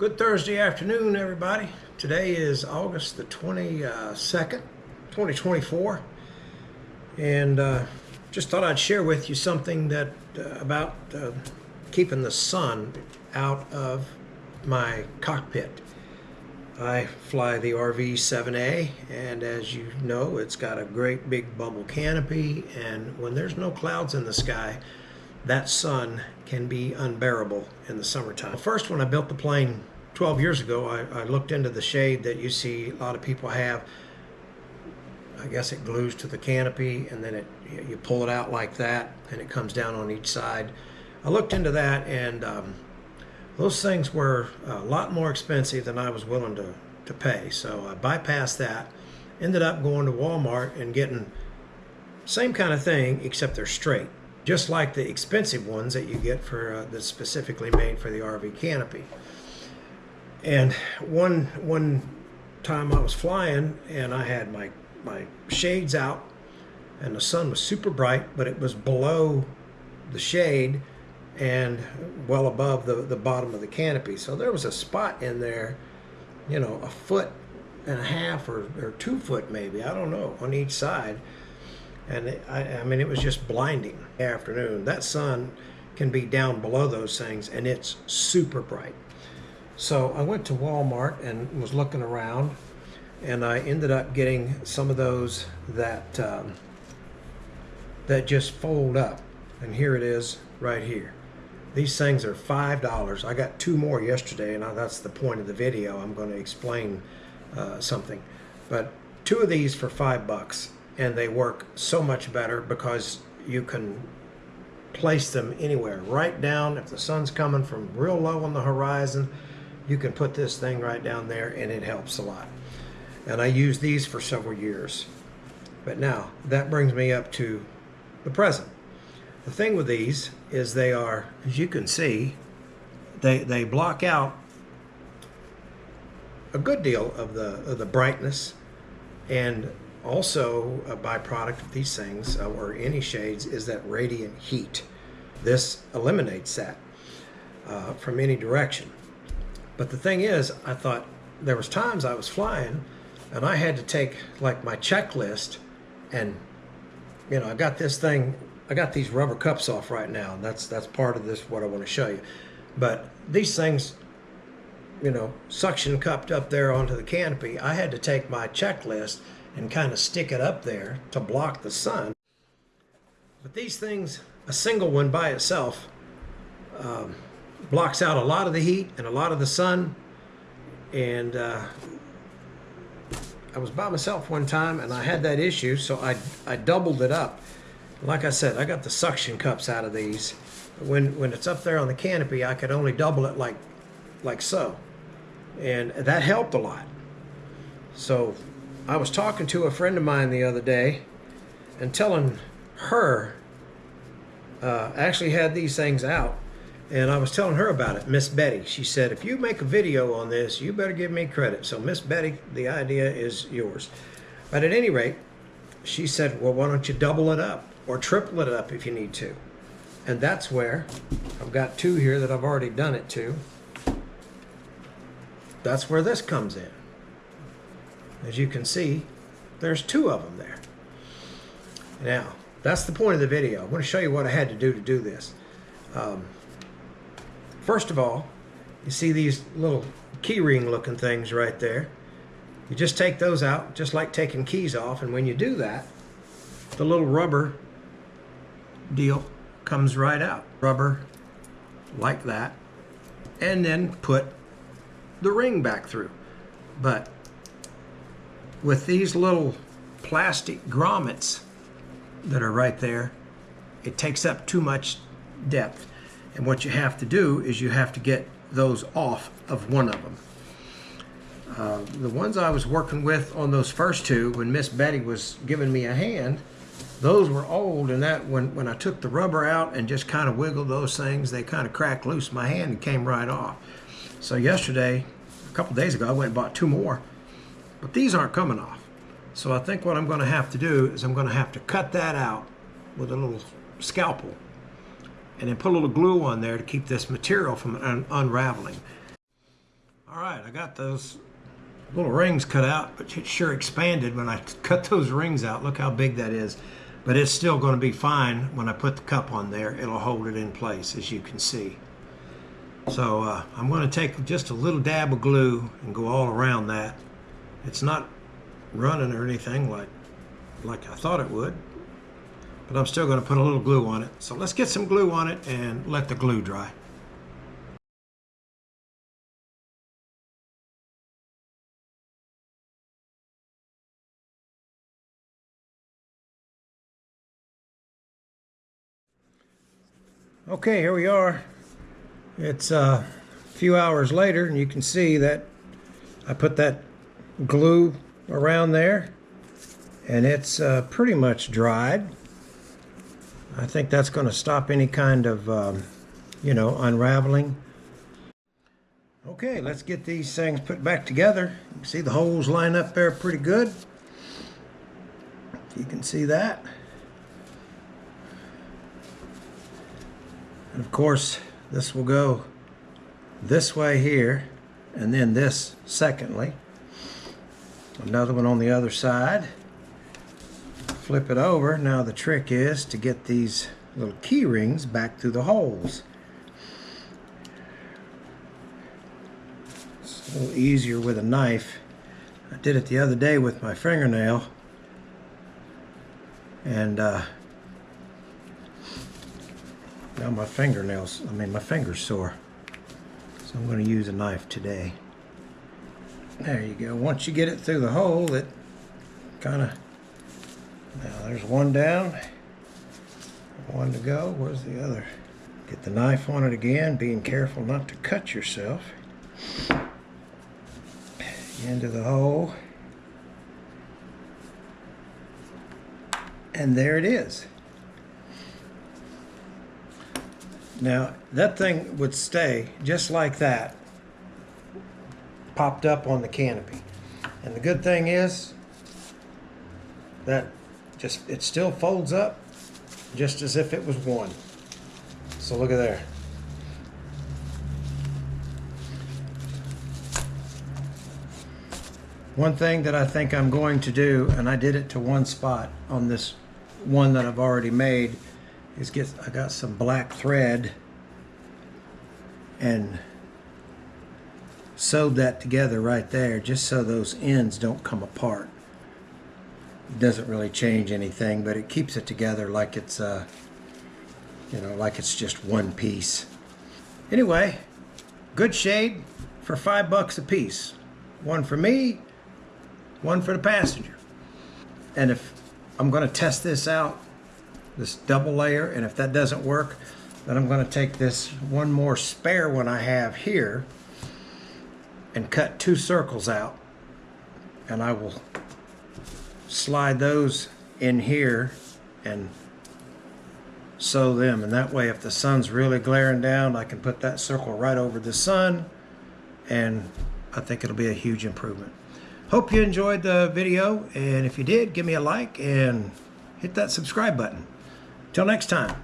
Good Thursday afternoon, everybody. Today is August the 22nd, 2024, and just thought I'd share with you something that about keeping the sun out of my cockpit. I fly the RV-7A, and as you know, it's got a great big bubble canopy, and when there's no clouds in the sky, that sun can be unbearable in the summertime. First, when I built the plane 12 years ago, I looked into the shade that you see a lot of people have. I guess it glues to the canopy, and then you pull it out like that, and it comes down on each side. I looked into that, and those things were a lot more expensive than I was willing to pay. So I bypassed that, ended up going to Walmart and getting same kind of thing, except they're straight, just like the expensive ones that you get for that's specifically made for the RV canopy. And one time I was flying, and I had my shades out, and the sun was super bright, but it was below the shade and well above the bottom of the canopy. So there was a spot in there, you know, 1.5 feet or 2 foot maybe, I don't know, on each side. And I mean, it was just blinding. Afternoon, that sun can be down below those things, and it's super bright. So I went to Walmart and was looking around, and I ended up getting some of those that that just fold up. And here it is right here. These things are $5. I got 2 more yesterday, and that's the point of the video. I'm going to explain something. But 2 of these for $5, and they work so much better because you can place them anywhere. Right down, if the sun's coming from real low on the horizon, you can put this thing right down there, and it helps a lot. And I used these for several years. But now, that brings me up to the present. The thing with these is they are, as you can see, they block out a good deal of the brightness, and also a byproduct of these things, or any shades, is that radiant heat. This eliminates that from any direction. But the thing is, I thought there was times I was flying and I had to take like my checklist, and you know, I got this thing, I got these rubber cups off right now, and that's part of this, what I want to show you. But these things, you know, suction cupped up there onto the canopy, I had to take my checklist and kind of stick it up there to block the sun. But these things, a single one by itself, blocks out a lot of the heat and a lot of the sun. And I was by myself one time, and I had that issue, so I doubled it up. Like I said, I got the suction cups out of these. When it's up there on the canopy, I could only double it like so, and that helped a lot. So I was talking to a friend of mine the other day and telling her, actually had these things out, and I was telling her about it, Miss Betty. She said, if you make a video on this, you better give me credit. So Miss Betty, the idea is yours. But at any rate, she said, well, why don't you double it up or triple it up if you need to? And that's where I've got 2 here that I've already done it to. That's where this comes in. As you can see, there's 2 of them there. Now, that's the point of the video. I want to show you what I had to do this. First of all, you see these little key ring looking things right there. You just take those out, just like taking keys off, and when you do that, the little rubber deal comes right out. Rubber like that, and then put the ring back through. But with these little plastic grommets that are right there, it takes up too much depth. And what you have to do is you have to get those off of one of them. The ones I was working with on those first 2, when Miss Betty was giving me a hand, those were old, and that when I took the rubber out and just kind of wiggled those things, they kind of cracked loose my hand and came right off. So yesterday, a couple days ago, I went and bought 2 more, but these aren't coming off. So I think what I'm going to have to do is I'm going to have to cut that out with a little scalpel, and then put a little glue on there to keep this material from unraveling. All right, I got those little rings cut out, but it sure expanded when I cut those rings out. Look how big that is. But it's still going to be fine when I put the cup on there. It'll hold it in place, as you can see. So I'm going to take just a little dab of glue and go all around that. It's not running or anything like I thought it would, but I'm still going to put a little glue on it. So let's get some glue on it and let the glue dry. Okay, here we are. It's a few hours later, and you can see that I put that glue around there, and it's pretty much dried. I think that's going to stop any kind of, unraveling. Okay, let's get these things put back together. You can see the holes line up there pretty good. You can see that. And of course, this will go this way here, and then this secondly. Another one on the other side. Flip it over. Now the trick is to get these little key rings back through the holes. It's a little easier with a knife. I did it the other day with my fingernail, and now my finger's sore. So I'm going to use a knife today. There you go. Once you get it through the hole, it kind of... Now there's one down. One to go. Where's the other? Get the knife on it again, being careful not to cut yourself. Into the hole. And there it is. Now, that thing would stay just like that, popped up on the canopy. And the good thing is that it still folds up just as if it was one. So look at there. One thing that I think I'm going to do, and I did it to one spot on this one that I've already made, is I got some black thread and sewed that together right there, just so those ends don't come apart. It doesn't really change anything, but it keeps it together like it's like it's just one piece. Anyway, good shade for $5 a piece. One for me, one for the passenger. And if I'm going to test this out, this double layer, and if that doesn't work, then I'm going to take this one more spare one I have here and cut 2 circles out, and I will slide those in here and sew them, and that way if the sun's really glaring down, I can put that circle right over the sun, and I think it'll be a huge improvement. Hope you enjoyed the video, and if you did, give me a like and hit that subscribe button. Till next time.